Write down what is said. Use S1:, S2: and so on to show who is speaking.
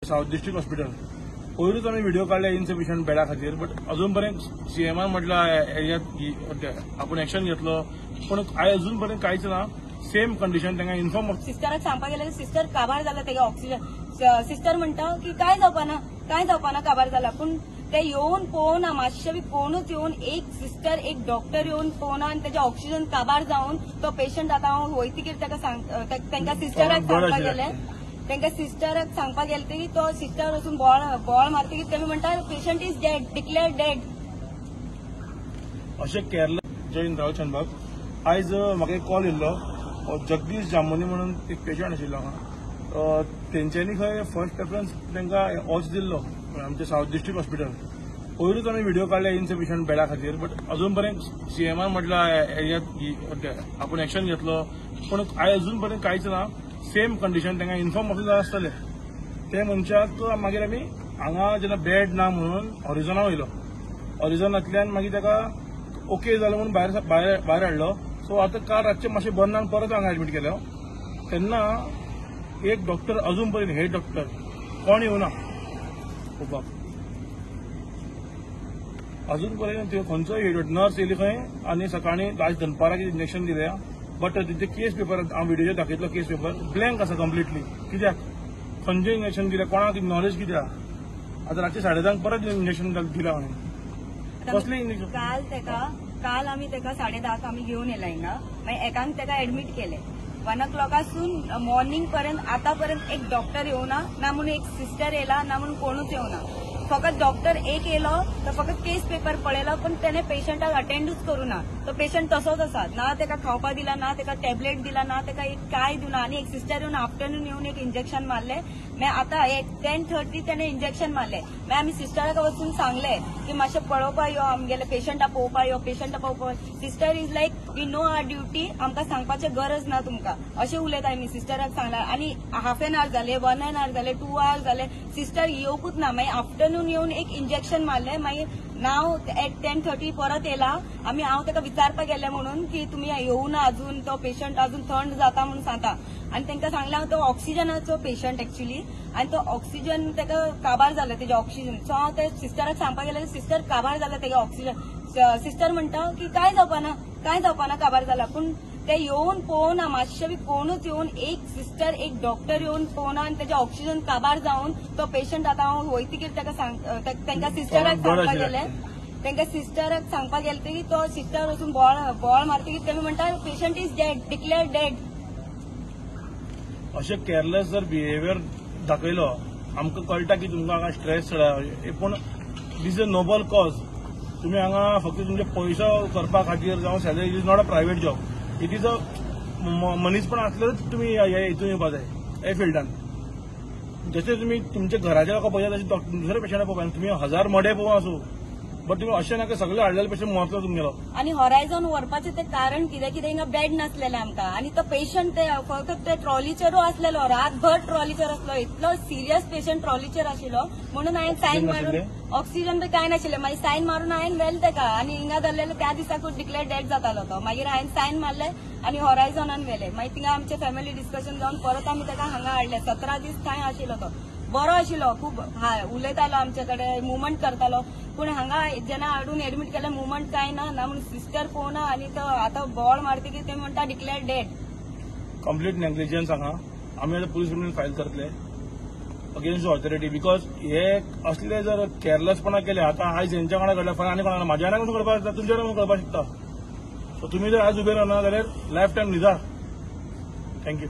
S1: South district hospital पयरूच आम्ही video काढले insufficient बेडा खातीर, बट अजूनपर्यंत सीएमान म्हटलं एरियात आपण एक्शन घेतलो, पण अजून पर्यंत कांयच ना. सेम कंडिशन तांकां इन्फॉर्म.
S2: सिस्टराक सांगपाक गेल्यार सिस्टर काबार जाला, तेगे ऑक्सिजन सिस्टर म्हणटा की काय जावपाना काबार जाला, पण ते येवन पळोवना, मातशें बी कोणूच येवन एक सिस्टर एक डॉक्टर येवन पळोवना आनी तेजे ऑक्सिजन काबार जावन तो पेशंट आतां हांव वयतकीर तांकां सिस्टराक सांगपाक गेले. तांकां सिस्टराक सांगपाक गेले की तो सिस्टर वचून बॉल मारतकीर तेमी म्हणटा patient is dead, declare dead.
S1: अशें केरला जैन राव चंदबाब आयज म्हाका एक कॉल येयल्लो. जगदीश जामोनी म्हणून एक पेशंट आशिल्लो हांगा. तेंच्यांनी खंय फर्स्ट प्रेफरन्स तांकां होच दिल्लो आमचे साउथ डिस्ट्रिक्ट हॉस्पिटल. पयरूच आम्ही व्हिडिओ काढले इनसफिशियंट बेडा खातीर, बट अजूनपर्यंत सीएमान म्हटलं एरियात आपण एक्शन घेतलो, पण अजून पर्यंत कांयच ना. सेम कंडिशन तांकां इन्फॉर्म असो जाय आसतलें. ते मनशाक मागीर आमी हांगा जेन्ना बेड ना म्हणून हॉरिझोना वयलो. हॉरिझोनांतल्यान मागीर ताका ओके जालो म्हणून भायर हाडलो. सो आतां काल रातचे मातशें बंदान परत हांगा एडमीट केलो. तेन्ना एक डॉक्टर अजून पर्यंत हेड डॉक्टर कोण येवना पळोवपाक. अजून पर्यंत खंयचोय हेड नर्स येयली खंय आनी सकाळी आज दनपाराक इंजेक्शन दिलें, बट तेंचे केस पेपर हांव व्हिडिओचेर दाखयतलो. केस पेपर ब्लँक आसा कंप्लिटली. कित्याक खंयचें इंजेक्शन दिलें, कोणाक नॉलेज कित्याक. आतां रातचे 10:30 परत इंजेक्शन दिलां हांवें. कसलें इंजेक्शन.
S2: काल आम्ही तेका 10:30 आम्ही घेऊन येला हिंगा. मागीर एकांक तेका एडमीट केले. 1 o'clockपासून मॉर्निंग पर्यंत आतापर्यंत एक डॉक्टर येवना ना म्हणून एक सिस्टर येला ना म्हणून कोणूच येवना. फकत डॉक्टर एक येलो तर फकत केस पेपर पळयलो, पण त्याने पेशंटाक अटेंडूच करूना. तो पेशंट तसोच आसा. ना तेका खावपाक दिला, ना तेका टॅबलेट दिला, ना तेका एक काय दिना. आनी एक सिस्टर येवन आफ्टरनून येवन एक इंजेक्शन मारले. मागीर आतां 10:30 त्याने इंजेक्शन मारले. मागीर आमी सिस्टराक वचून सांगले की मातशें पळोवपा यो, आमगेले पेशंटा पळोवपा यो, पेशंटा पळोवपा. Sister is like we know our duty, आमकां सांगपाची गरज ना तुमकां अशें उलयता. आमी सिस्टराक सांगला आनी हाफ एन आवर जाले, 1 hour जाले, 2 hours जाले, सिस्टर येवकूच ना. मागीर आफ्टरनून येवन एक इंजेक्शन मारले. मागीर नाव एट 10:30 परत येला. हांव ताका विचारपाक गेले म्हणून की तुमी येवना अजून, तो पेशंट अजून थंड जाता म्हणून सांगता. आनी तांकां सांगला तो ऑक्सिजनाचो पेशंट एक्चुअली, आनी तो ऑक्सिजन ताका काबार जाला तेजे ऑक्सिजन. सो हांव ते सिस्टराक सांगपाक गेले सिस्टर काबार जाला तेगे ऑक्सिजन. सिस्टर म्हणटा की काय जावपाना काबार जाला, पण ते येवन पळोवना, मातशें बी कोणूच येवन एक सिस्टर एक डॉक्टर येवन पळोवना आनी तेजे ऑक्सिजन काबार जावन तो पेशंट आतां हांव वयतकीर तांकां सिस्टराक सांगपाक गेले. तांकां सिस्टराक सांगपाक गेले की तो सिस्टर वचून बॉल मारतकीर तेमी म्हणटा patient is dead, declare dead.
S1: अशें केअरलेस जर बिहेवियर दाखयलो आमकां कळटा की तुमकां हांगा स्ट्रेस चड, पूण this is a noble cause. तुमी हांगा फक्त तुमचे पयसो करपा खातीर जावं salary, it is not a private job. It is a मनीसपण आसलेच तुमी हितून येवपा जाय हे फिल्डान. जशें तुमी तुमच्या घराच्या लोकांक पळयता तशें दुसऱ्या पेशंटाक पळोवपा. तुमी 1000 मडे पळोवं आसूं, बट तुमी अशें नाका सगळे हाडलेले पेशंट मरतलो तुमगेलो.
S2: आनी हॉरायझॉन व्हरपाचें तें कारण कितें हिंगा बेड नासलेले आमकां. आनी तो पेशंट फकत ते ट्रॉलीचेरू आसलेलो, रातभर ट्रॉलीचेर आसलो. इतलो सिरियस पेशंट ट्रॉलीचेर आशिल्लो म्हणून हांवें सायन मारून ऑक्सिजन बी काय नाशिल्लें. मागीर सायन मारून हांवें व्हेल तेका आनी हिंगा धरलेलो. त्या दिसाकूच डिक्लेअर डेड जातालो तो. मागीर हांवें सायन मारले आनी हॉरायझॉनान व्हेले. मागीर थिंगा आमचें फॅमिली डिस्कशन जावन परत आमी ताका हांगा हाडले. 17 दीस थंय आशिल्लो तो. बरो आशिल्लो, खूब उलयतालो आमचे कडेन, मुवमेंट करतालो. पूण हांगा जेन्ना हाडून एडमीट केलें मुवमेंट काय ना म्हणून सिस्टर पळोवना आनी तो आतां बॉल मारतकीर ते म्हणटा डिक्लेअर डेड.
S1: कंप्लीट नेग्लिजन्स हांगा. आमी आतां पुलीस कंप्लेन फायल करतले अगेन्स्ट ऑथॉरिटी. बिकॉज हे असले जर केअरलेसपणा केले आतां आयज हेंच्या वांगडा घडल्या फळ आनी कोणाक म्हाज्या वांगडा करपाक शकता, तुमच्या वांगडा करपाक शकता. सो तुमी जर आज उबे रावना जाल्यार लायफ टायम न्हिदा. थँक्यू.